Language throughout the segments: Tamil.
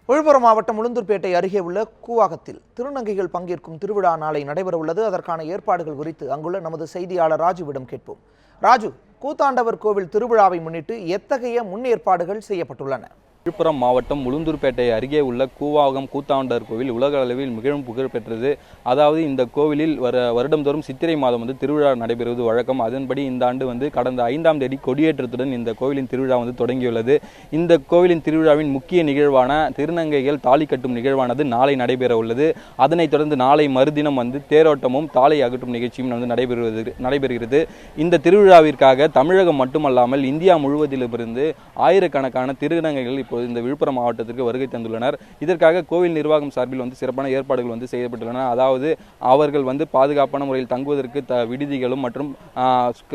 விழுப்புரம் மாவட்டம் உளுந்தூர்பேட்டை அருகே உள்ள கூவாகத்தில் திருநங்கைகள் பங்கேற்கும் திருவிழா நாளை நடைபெறவுள்ளது. அதற்கான ஏற்பாடுகள் குறித்து அங்குள்ள நமது செய்தியாளர் ராஜுவிடம் கேட்போம். ராஜு, கூத்தாண்டவர் கோவில் திருவிழாவை முன்னிட்டு எத்தகைய முன்னேற்பாடுகள் செய்யப்பட்டுள்ளன? விழுப்புரம் மாவட்டம் உளுந்தூர்பேட்டை அருகே உள்ள கூவாகம் கூத்தாண்டவர் கோவில் உலக அளவில் மிகவும் புகழ் பெற்றது. அதாவது இந்த கோவிலில் வருடந்தோறும் சித்திரை மாதம் திருவிழா நடைபெறுவது வழக்கம். அதன்படி இந்த ஆண்டு கடந்த 5ஆம் தேதி கொடியேற்றத்துடன் இந்த கோவிலின் திருவிழா தொடங்கியுள்ளது. இந்த கோவிலின் திருவிழாவின் முக்கிய நிகழ்வான திருநங்கைகள் தாலி கட்டும் நிகழ்வானது நாளை நடைபெற உள்ளது. அதனைத் தொடர்ந்து நாளை மறுதினம் தேரோட்டமும் தாலி அகற்றும் நிகழ்ச்சியும் நடைபெறுகிறது. இந்த திருவிழாவிற்காக தமிழகம் மட்டுமல்லாமல் இந்தியா முழுவதிலிருந்து ஆயிரக்கணக்கான திருநங்கைகள் இப்போது இந்த விழுப்புரம் மாவட்டத்திற்கு வருகை தந்துள்ளனர். இதற்காக கோவில் நிர்வாகம் சார்பில் சிறப்பான ஏற்பாடுகள் செய்யப்பட்டுள்ளன. அதாவது அவர்கள் பாதுகாப்பான முறையில் தங்குவதற்கு விடுதிகளும் மற்றும்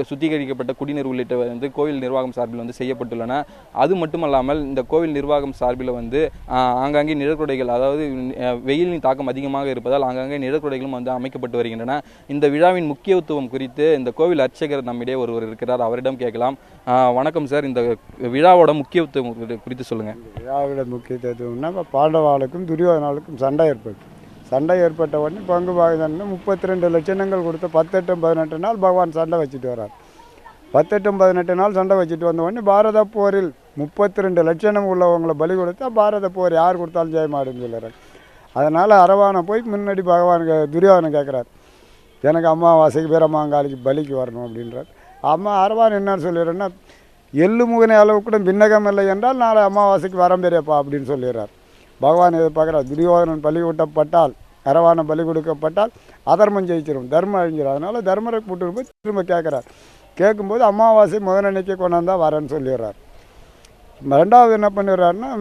சுத்திகரிக்கப்பட்ட குடிநீர் உள்ளிட்ட கோவில் நிர்வாகம் சார்பில் செய்யப்பட்டுள்ளன. அது மட்டுமல்லாமல் இந்த கோவில் நிர்வாகம் சார்பில் ஆங்காங்கே நிழற்குடைகள், அதாவது வெயிலின் தாக்கம் அதிகமாக இருப்பதால் ஆங்காங்கே நிழற்குடைகளும் அமைக்கப்பட்டு வருகின்றன. இந்த விழாவின் முக்கியத்துவம் குறித்து இந்த கோவில் அர்ச்சகர் நம்மிடையே ஒருவர் இருக்கிறார், அவரிடம் கேட்கலாம். வணக்கம் சார், இந்த விழாவோட முக்கியத்துவம் குறித்து சொல்லுங்க. விழாவோட முக்கியத்துவம்னா பாண்டவாளுக்கும் துரியோதனாளுக்கும் சண்டை ஏற்பட்ட உடனே பங்கு பாகிதன்னு 32 லட்சணங்கள் கொடுத்து 18-18 நாள் பகவான் சண்டை வச்சுட்டு வர்றார். 18-18 நாள் சண்டை வச்சுட்டு வந்த உடனே பாரத போரில் 32 லட்சணம் உள்ளவங்களை பலி கொடுத்தா பாரத போர் யார் கொடுத்தாலும் ஜெயமாடுன்னு சொல்லுறாங்க. அதனால் அரவானை போய் முன்னாடி பகவான் துரியோதனன் கேட்குறார், எனக்கு அம்மாவாசைக்கு வீரமாங்காலிக்கு பலிக்கு வரணும் அப்படின்றார். அரவான் என்னன்னு சொல்லிடுறேன்னா, எள்ளு முகனை அளவு கூட பின்னகம் இல்லை என்றால் நாளை அமாவாசைக்கு வரம் பெரியப்பா அப்படின்னு சொல்லிடுறார். பகவான் எதிர்பார்க்குறார், துரியோதனன் பலி ஊட்டப்பட்டால், அரவான பலி கொடுக்கப்பட்டால் அதர்மம் ஜெயிச்சிடும், தர்மம் அழிஞ்சிடும். அதனால் தர்மரை கூட்டு போய் திரும்ப கேட்குறார். கேட்கும்போது அமாவாசை முதலன்னைக்கு கொண்டாந்தா வரேன்னு சொல்லிடுறார். ரெண்டாவது என்ன பண்ணிடுறாருன்னா,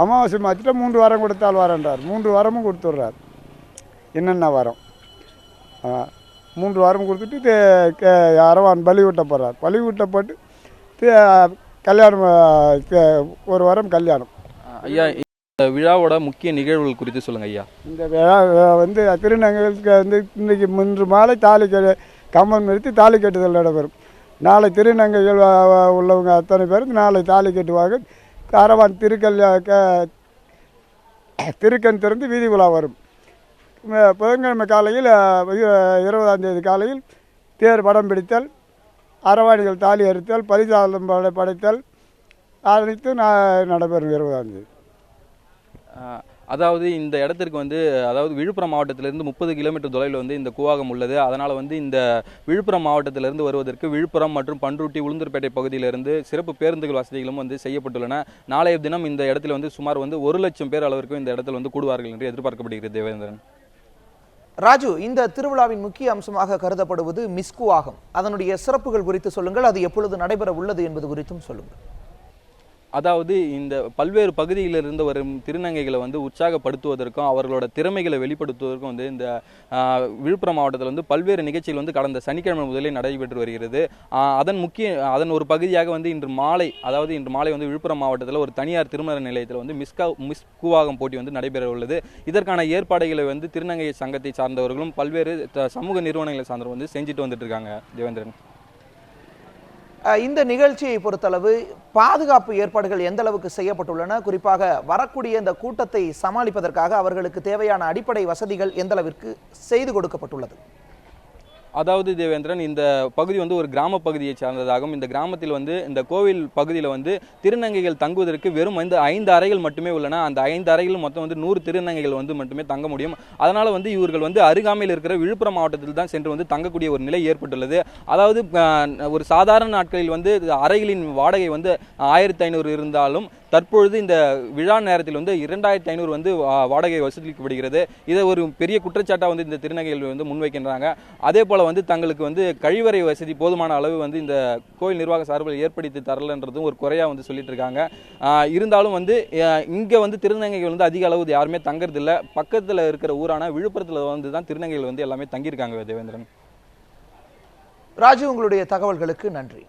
அமாவாசை மாற்றிட்டா 3 வாரம் கொடுத்தால் வரேன்றார். 3 வாரமும் கொடுத்துட்றார். என்னென்ன வரம் 3 வாரம் கொடுத்துட்டு அரவான் பலி ஊட்டப்படுறார். பலி ஊட்டப்பட்டு கல்யாணம், 1 வாரம் கல்யாணம். ஐயா, இந்த விழாவோட முக்கிய நிகழ்வுகள் குறித்து சொல்லுங்க ஐயா. இந்த விழா திருநங்கைகளுக்கு இன்றைக்கி 3 மாலை தாலி கம்பம் நிறுத்தி தாலி கட்டுதல் நடைபெறும். நாளை திருநங்கைகள் உள்ளவங்க அத்தனை பேருக்கு நாளை தாலி கட்டுவாங்க. அரவான் திருக்கண் திறந்து வீதி உலா வரும். புதன்கிழமை காலையில் 20ஆம் தேதி காலையில் தேர் படம் பிடித்தல், அரவாணிகள் தாலி அறுத்தல், பரிசாதம் படைத்தல் அனைத்து நடைபெறும் 20ஆம் தேதி. அதாவது இந்த இடத்திற்கு அதாவது விழுப்புரம் மாவட்டத்திலிருந்து 30 கிலோமீட்டர் தொலைவில் இந்த கூவாகம் உள்ளது. அதனால் இந்த விழுப்புரம் மாவட்டத்திலிருந்து வருவதற்கு விழுப்புரம் மற்றும் பண்ருட்டி உளுந்தூர்பேட்டை பகுதியிலிருந்து சிறப்பு பேருந்துகள் வசதிகளும் செய்யப்பட்டுள்ளன. நாளைய தினம் இந்த இடத்துல சுமார் 1 லட்சம் பேர் அளவிற்கு இந்த இடத்தில் கூடுவார்கள் என்று எதிர்பார்க்கப்படுகிறது. தேவேந்திரன். ராஜு, இந்த திருவிழாவின் முக்கிய அம்சமாக கருதப்படுவது மிஸ்குவாகம். அதனுடைய சிறப்புகள் குறித்து சொல்லுங்கள். அது எப்பொழுது நடைபெற உள்ளது என்பது குறித்தும் சொல்லுங்கள். அதாவது இந்த பல்வேறு பகுதியிலிருந்து வரும் திருநங்கைகளை உற்சாகப்படுத்துவதற்கும் அவர்களோட திறமைகளை வெளிப்படுத்துவதற்கும் இந்த விழுப்புரம் மாவட்டத்தில் பல்வேறு நிகழ்ச்சிகள் கடந்த சனிக்கிழமை முதலே நடைபெற்று வருகிறது. அதன் ஒரு பகுதியாக இன்று மாலை விழுப்புரம் மாவட்டத்தில் ஒரு தனியார் திருமண நிலையத்தில் மிஸ்குவாகம் போட்டி நடைபெற உள்ளது. இதற்கான ஏற்பாடுகளை திருநங்கை சங்கத்தை சார்ந்தவர்களும் பல்வேறு சமூக நிறுவனங்களை சார்ந்தவர்கள் செஞ்சுட்டு வந்துட்டு இருக்காங்க. தேவேந்திரன், இந்த நிகழ்ச்சியை பொறுத்தளவு பாதுகாப்பு ஏற்பாடுகள் எந்த அளவுக்கு செய்யப்பட்டுள்ளன? குறிப்பாக வரக்கூடிய இந்த கூட்டத்தை சமாளிப்பதற்காக அவர்களுக்கு தேவையான அடிப்படை வசதிகள் எந்த அளவிற்கு செய்து கொடுக்கப்பட்டுள்ளது? அதாவது தேவேந்திரன், இந்த பகுதி ஒரு கிராம பகுதியை சார்ந்ததாகும். இந்த கிராமத்தில் இந்த கோவில் பகுதியில் திருநங்கைகள் தங்குவதற்கு வெறும் 5 அறைகள் மட்டுமே உள்ளன. அந்த 5 அறைகள் மொத்தம் 100 திருநங்கைகள் மட்டுமே தங்க முடியும். அதனால இவர்கள் அருகாமையில் இருக்கிற விழுப்புரம் மாவட்டத்தில் தான் சென்று தங்கக்கூடிய ஒரு நிலை ஏற்பட்டுள்ளது. அதாவது ஒரு சாதாரண நாட்களில் அறைகளின் வாடகை 1500 இருந்தாலும் தற்பொழுது இந்த விழா நேரத்தில் 2500 வாடகை வசூலிக்கப்படுகிறது. இதை ஒரு பெரிய குற்றச்சாட்டாக இந்த திருநங்கைகள் முன்வைக்கின்றாங்க. அதே போல தங்களுக்கு கழிவறை வசதி போதுமான அளவு இந்த கோயில் நிர்வாக சார்பில் ஏற்படுத்தி தரலன்றதும் ஒரு குறையா சொல்லிட்டு இருக்காங்க. இருந்தாலும் இங்க திருநங்கைகள் அதிக அளவு யாருமே தங்கறது இல்லை. பக்கத்தில் இருக்கிற ஊரான விழுப்புரத்தில் தான் திருநங்கைகள் எல்லாமே தங்கியிருக்காங்க. தேவேந்திரன். ராஜு, உங்களுடைய தகவல்களுக்கு நன்றி.